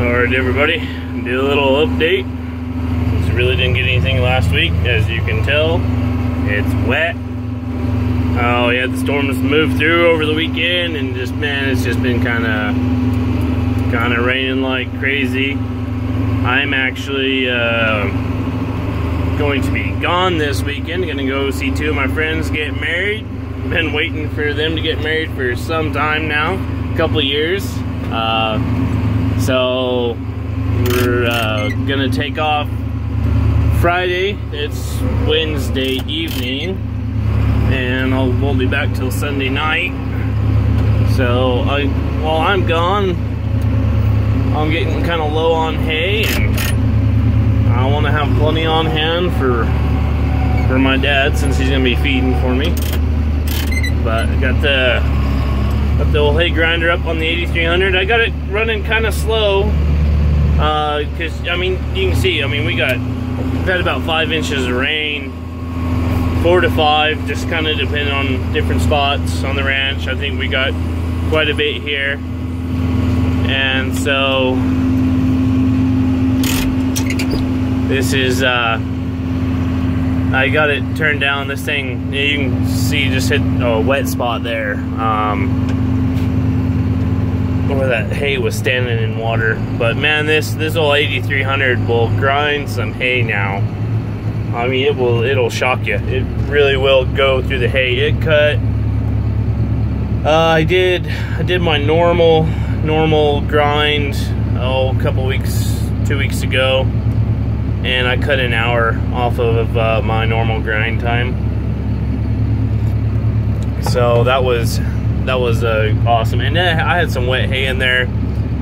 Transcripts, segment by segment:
Alright everybody, do a little update. Just really didn't get anything last week, as you can tell. It's wet. Oh yeah, the storms moved through over the weekend, and just, man, it's just been kind of raining like crazy. I'm actually going to be gone this weekend. Gonna go see two of my friends get married. Been waiting for them to get married for some time now, a couple of years. So we're gonna take off Friday. It's Wednesday evening, and we'll be back till Sunday night. So while I'm gone, I'm getting kind of low on hay, and I want to have plenty on hand for my dad, since he's gonna be feeding for me. But I got the old hay grinder up on the 8300. I got it running kind of slow, because I mean, you can see, I mean, we've had about 5 inches of rain, 4 to 5, just kind of depending on different spots on the ranch. I think we got quite a bit here, and so this is I got it turned down. This thing, you can see, just hit a wet spot there, where that hay was standing in water. But man, this old 8300 will grind some hay now. I mean, it'll shock you. It really will go through the hay. It cut. I did my normal grind a couple weeks, 2 weeks ago, and I cut an hour off of my normal grind time. So that was awesome. And then I had some wet hay in there.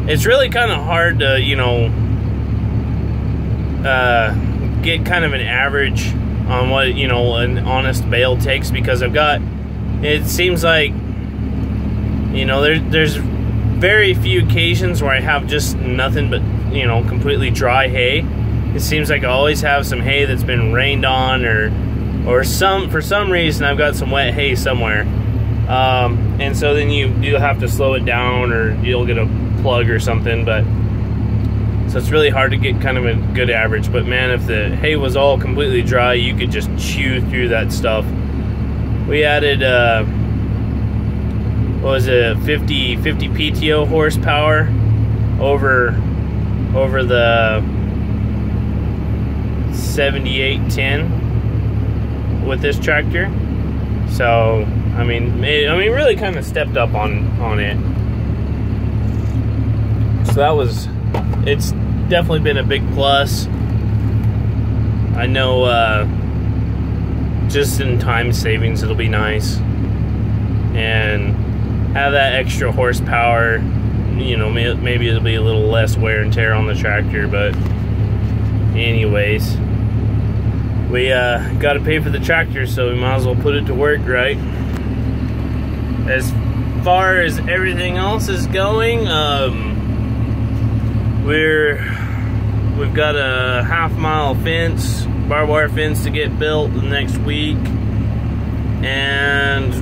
It's really kind of hard to, you know, get kind of an average on what, you know, an honest bale takes, because it seems like, you know, there's very few occasions where I have just nothing but, you know, completely dry hay. It seems like I always have some hay that's been rained on, or for some reason I've got some wet hay somewhere. And so then you'll have to slow it down, or you'll get a plug or something. But so it's really hard to get kind of a good average. But man, if the hay was all completely dry, you could just chew through that stuff. We added what was it, 50 PTO horsepower over the 7810 with this tractor. So I mean, really kind of stepped up on it. So it's definitely been a big plus. I know just in time savings, it'll be nice, and have that extra horsepower. You know, maybe it'll be a little less wear and tear on the tractor. But anyways, we got to pay for the tractor, so we might as well put it to work, right? As far as everything else is going, we've got a half-mile fence, barbed wire fence, to get built the next week. And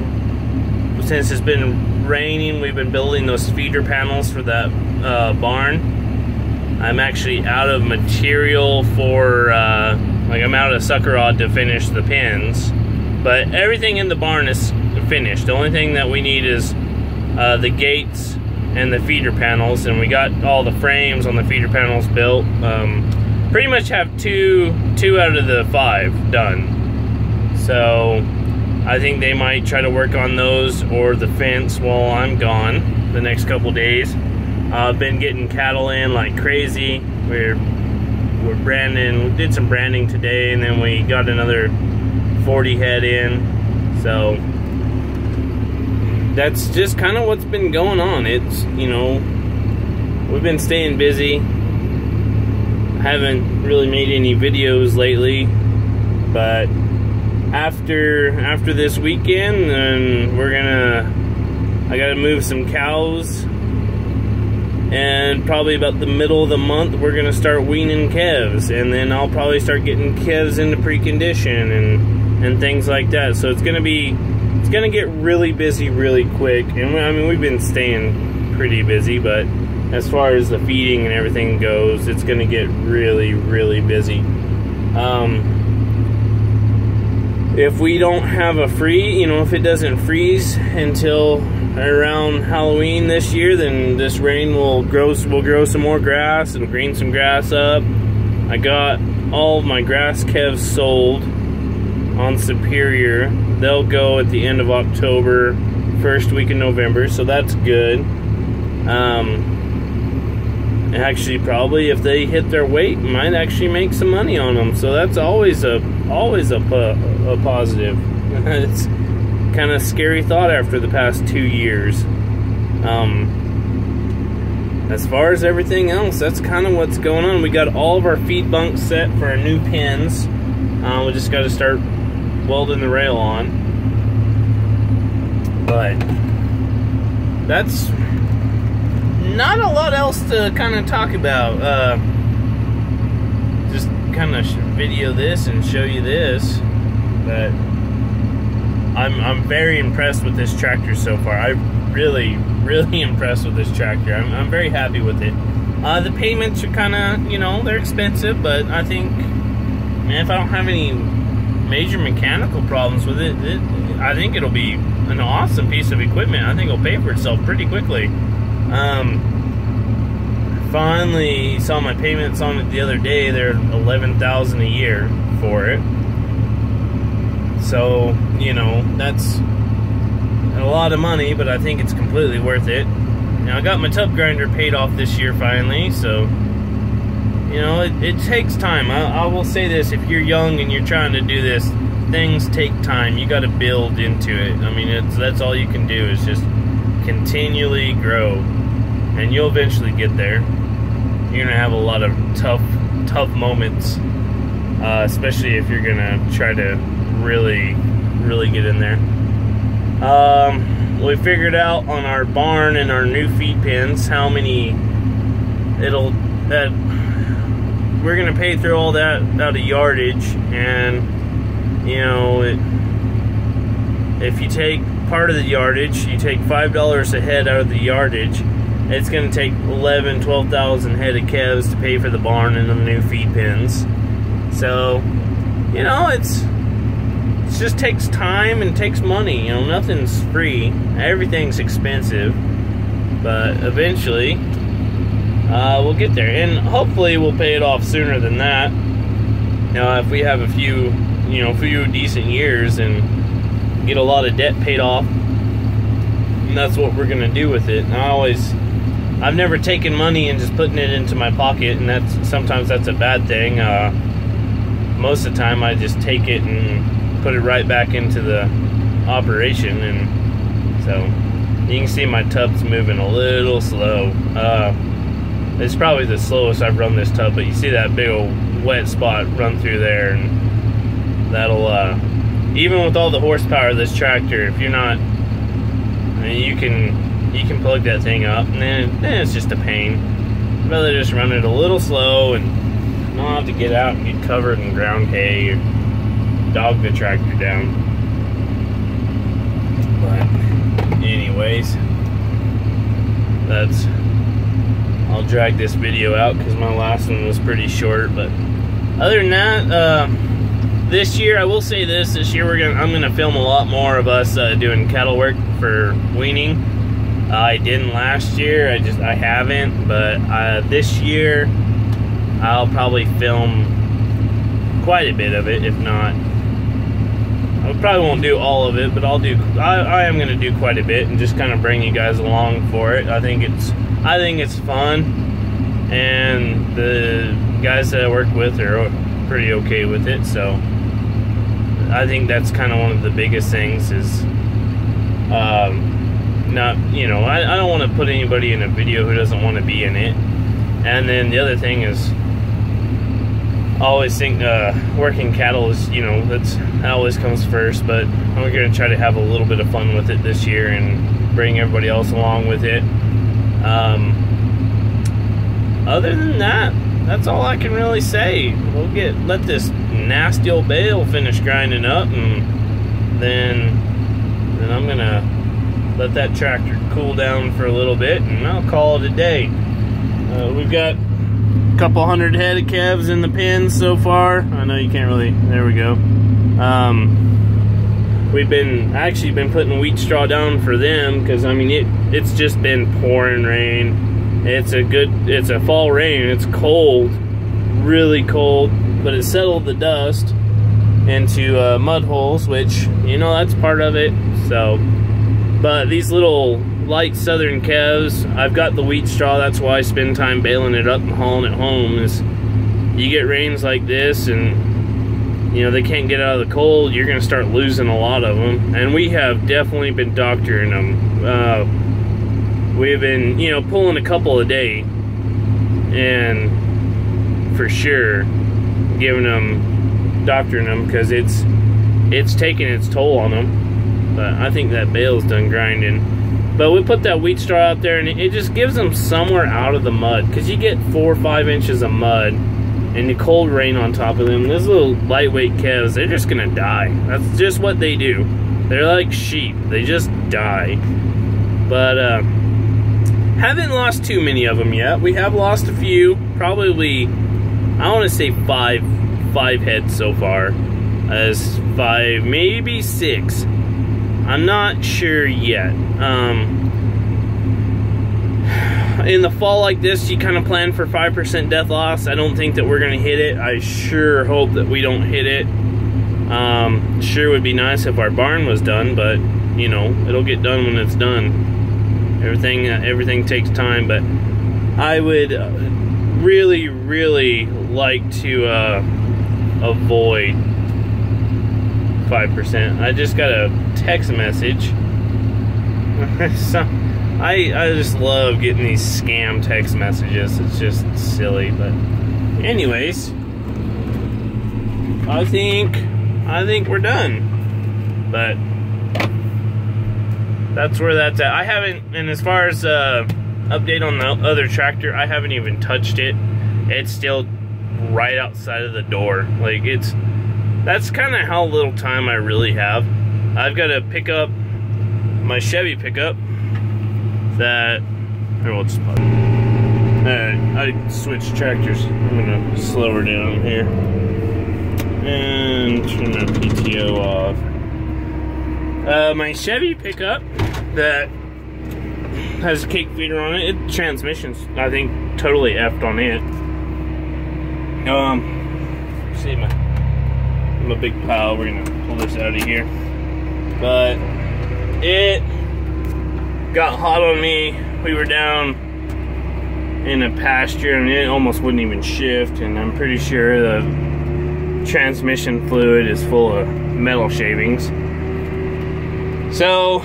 since it's been raining, we've been building those feeder panels for that barn. I'm actually out of material for I'm out of sucker rod to finish the pins, but everything in the barn is finished. The only thing that we need is the gates and the feeder panels, and we got all the frames on the feeder panels built. Pretty much have two out of the 5 done. So I think they might try to work on those or the fence while I'm gone the next couple days. I've been getting cattle in like crazy. We're branding. We did some branding today, and then we got another 40 head in. So that's just kind of what's been going on. It's, you know, we've been staying busy. Haven't really made any videos lately, but after this weekend, then I gotta move some cows, and probably about the middle of the month we're gonna start weaning calves, and then I'll probably start getting calves into precondition and things like that. So it's gonna get really busy really quick. And I mean, we've been staying pretty busy, but as far as the feeding and everything goes, it's going to get really, really busy. If we don't have a if it doesn't freeze until around Halloween this year, then this rain will grow some more grass and green some grass up. I got all of my grass calves sold on Superior. They'll go at the end of October, first week in November, so that's good. Actually, probably if they hit their weight, might actually make some money on them. So that's always a positive. It's kind of a scary thought after the past 2 years. As far as everything else, that's kind of what's going on. We got all of our feed bunks set for our new pens. We just got to start welding the rail on. But that's not a lot else to kind of talk about. Just kind of video this and show you this. But I'm very impressed with this tractor so far. I'm really impressed with this tractor. I'm very happy with it. The payments are kind of, they're expensive, but I think, man, if I don't have any major mechanical problems with it, I think it'll be an awesome piece of equipment. I think it'll pay for itself pretty quickly. Finally saw my payments on it the other day. They're $11,000 a year for it. So, that's a lot of money, but I think it's completely worth it. Now, I got my tub grinder paid off this year finally, so, it takes time. I will say this, if you're young and you're trying to do this, things take time. You got to build into it. I mean, that's all you can do is just continually grow, and you'll eventually get there. You're gonna have a lot of tough moments, especially if you're gonna try to really get in there. We figured out on our barn and our new feed pens how many we're gonna pay through all that out of yardage, and if you take part of the yardage, you take $5 a head out of the yardage, it's going to take 12,000 head of calves to pay for the barn and the new feed pens. So, it just takes time and takes money. Nothing's free. Everything's expensive. But eventually, we'll get there. And hopefully we'll pay it off sooner than that. If we have a few decent years and get a lot of debt paid off, and that's what we're gonna do with it. And I've never taken money and just putting it into my pocket, and sometimes that's a bad thing. Most of the time I just take it and put it right back into the operation, and so you can see my tub's moving a little slow. It's probably the slowest I've run this tub, but you see that big old wet spot run through there, and that'll even with all the horsepower of this tractor, if you're not, you can plug that thing up, and then it's just a pain. I'd rather just run it a little slow and not have to get out and get covered in ground hay or dog the tractor down. But anyways, I'll drag this video out because my last one was pretty short. But other than that, this year, I will say this year I'm gonna film a lot more of us doing cattle work for weaning. I didn't last year, I haven't, but this year I'll probably film quite a bit of it, if not. I probably won't do all of it, but I am gonna do quite a bit and just kind of bring you guys along for it. I think it's fun, and the guys that I work with are pretty okay with it, so I think that's kind of one of the biggest things is not, I don't want to put anybody in a video who doesn't want to be in it. And then the other thing is, I always think working cattle is, that always comes first, but we're going to try to have a little bit of fun with it this year and bring everybody else along with it. Other than that, that's all I can really say. We'll let this nasty old bale finish grinding up, and then I'm gonna let that tractor cool down for a little bit, and I'll call it a day. We've got a couple hundred head of calves in the pens so far. I know you can't really, there we go. We've actually been putting wheat straw down for them because I mean it's just been pouring rain. It's a fall rain. It's cold, really cold, but it settled the dust into mud holes, which, you know, that's part of it. So, but these little light southern calves, I've got the wheat straw. That's why I spend time baling it up and hauling it home. Is you get rains like this and, you know, they can't get out of the cold, you're gonna start losing a lot of them. And we have definitely been doctoring them. We've been, you know, pulling a couple a day, and for sure giving them, doctoring them, because it's taking its toll on them. But I think that bale's done grinding. But we put that wheat straw out there, and it just gives them somewhere out of the mud, because you get 4 or 5 inches of mud and the cold rain on top of them. Those little lightweight calves, they're just gonna die. That's just what they do. They're like sheep, they just die. But haven't lost too many of them yet. We have lost a few, probably, I want to say five heads so far. As 5, maybe 6. I'm not sure yet. In the fall like this, you kind of plan for 5% death loss. I don't think that we're going to hit it. I sure hope that we don't hit it. Sure would be nice if our barn was done, but, you know, it'll get done when it's done. Everything takes time, but I would really, really like to avoid 5%. I just got a text message. I just love getting these scam text messages. It's just silly, but anyways, I think we're done. But that's where that's at. I haven't, and as far as update on the other tractor, I haven't even touched it. It's still right outside of the door. Like, that's kind of how little time I really have. I've got to pick up my Chevy pickup that, here, we'll just pause. I switched tractors. I'm gonna slow her down here and turn my PTO off. My Chevy pickup that has a cake feeder on it. Transmission's, I think, totally effed on it. See, I'm a big pile. We're gonna pull this out of here. But it got hot on me. We were down in a pasture and it almost wouldn't even shift, and I'm pretty sure the transmission fluid is full of metal shavings. So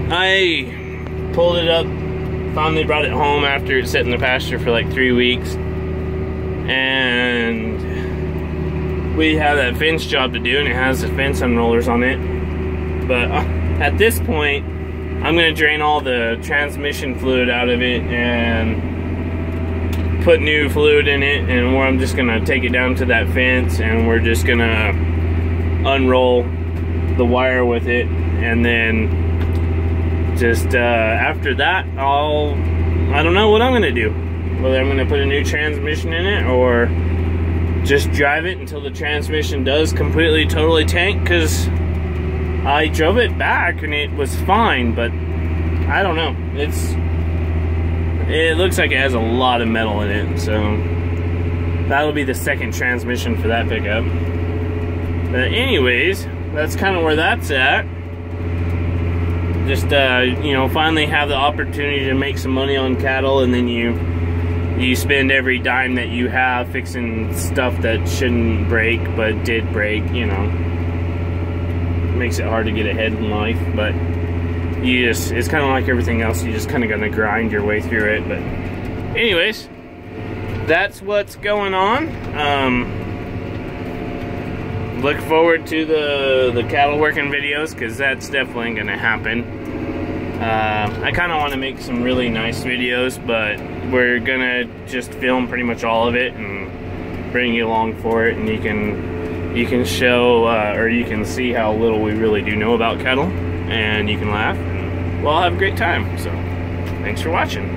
I pulled it up, finally brought it home after it sat in the pasture for like 3 weeks, and we have that fence job to do, and it has the fence unrollers on it. But at this point, I'm gonna drain all the transmission fluid out of it and put new fluid in it, and where I'm just gonna take it down to that fence, and we're just gonna unroll the wire with it, and then just after that, I don't know what I'm gonna do. Whether I'm gonna put a new transmission in it or just drive it until the transmission does completely, totally tank, because I drove it back and it was fine, but I don't know. It looks like it has a lot of metal in it, so that'll be the second transmission for that pickup. But anyways, that's kind of where that's at. Just, you know, finally have the opportunity to make some money on cattle, and then you spend every dime that you have fixing stuff that shouldn't break but did break, you know. Makes it hard to get ahead in life, but it's kind of like everything else, you just kind of gonna grind your way through it. But anyways, that's what's going on. Look forward to the cattle working videos, because that's definitely gonna happen. I kind of want to make some really nice videos, but we're gonna just film pretty much all of it and bring you along for it, and you can show or you can see how little we really do know about cattle, and you can laugh, and we'll all have a great time. So thanks for watching.